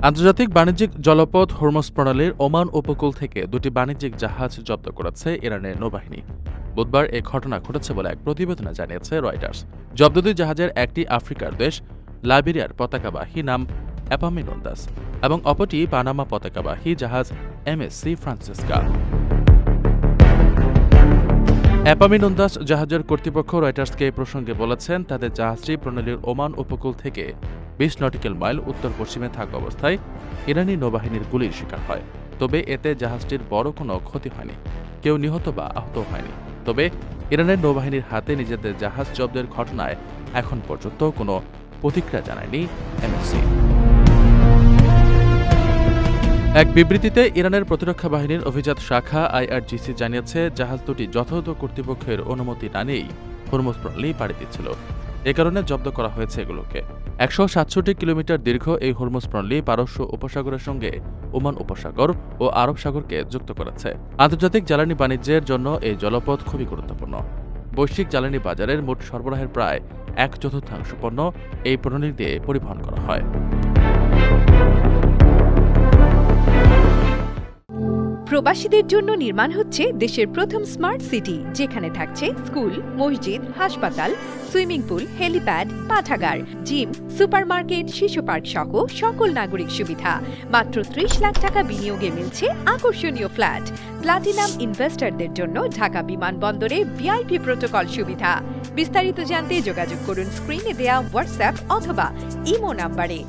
আন্তর্জাতিক বাণিজ্যিক জলপথ হরমুজ প্রণালীর ওমান উপকূল থেকে দুটি বাণিজ্যিক জাহাজ জব্দ করেছে ইরানের নৌবাহিনী। বুধবার এ ঘটনা ঘটেছে বলে এক প্রতিবেদনে জানিয়েছে রয়টার্স। জব্দ দুই জাহাজের একটি আফ্রিকার দেশ লাইবেরিয়ার পতাকাবাহী নাম এপামিনোন্দাস এবং অপরটি পানামা পতাকাবাহী জাহাজ এমএসসি ফ্রান্সিসকা। এপামিনোন্দাস জাহাজের কর্তৃপক্ষ রয়টার্সকে এ প্রসঙ্গে বলেছেন, তাদের জাহাজটি প্রণালীর ওমান উপকূল থেকে ২০ নটিক্যাল মাইল উত্তর পশ্চিমে থাকা অবস্থায় ইরানি নৌবাহিনীর গুলির শিকার হয়। তবে এতে জাহাজটির বড় কোনো ক্ষতি হয়নি, কেউ নিহত বা আহত হয়নি। তবে ইরানের নৌবাহিনীর হাতে নিজেদের জাহাজ জব্দের ঘটনায় এখন পর্যন্ত কোনো প্রতিক্রিয়া জানায়নি এমএসসি। এক বিবৃতিতে ইরানের প্রতিরক্ষা বাহিনীর অভিজাত শাখা আইআরজিসি জানিয়েছে, জাহাজ দুটি যথাযথ কর্তৃপক্ষের অনুমতি না নিয়েই হরমুজ প্রণালী পাড়ি দিচ্ছিল। এ কারণে জব্দ করা হয়েছে এগুলোকে। ১৬৭ কিলোমিটার দীর্ঘ এই হরমুজ প্রণালী পারস্য উপসাগরের সঙ্গে ওমান উপসাগর ও আরব সাগরকে যুক্ত করেছে। আন্তর্জাতিক জ্বালানি বাণিজ্যের জন্য এই জলপথ খুবই গুরুত্বপূর্ণ। বৈশ্বিক জ্বালানি বাজারের মোট সরবরাহের প্রায় ১/৪ পণ্য এই প্রণালী দিয়ে পরিবহন করা হয়। প্রবাসীদের জন্য নির্মাণ হচ্ছে দেশের প্রথম স্মার্ট সিটি, যেখানে থাকছে স্কুল, মসজিদ, হাসপাতাল, সুইমিং পুল, হেলিপ্যাড, পাঠাগার, জিম, সুপারমার্কেট, শিশু পার্ক সহ সকল নাগরিক সুবিধা। মাত্র ৩০ লাখ টাকা বিনিয়োগে মিলছে আকর্ষণীয় ফ্ল্যাট। প্লাটিনাম ইনভেস্টরদের জন্য ঢাকা বিমানবন্দরে ভিআইপি প্রোটোকল সুবিধা। বিস্তারিত জানতে যোগাযোগ করুন স্ক্রিনে দেয়া হোয়াটসঅ্যাপ অথবা ইমো নাম্বারে।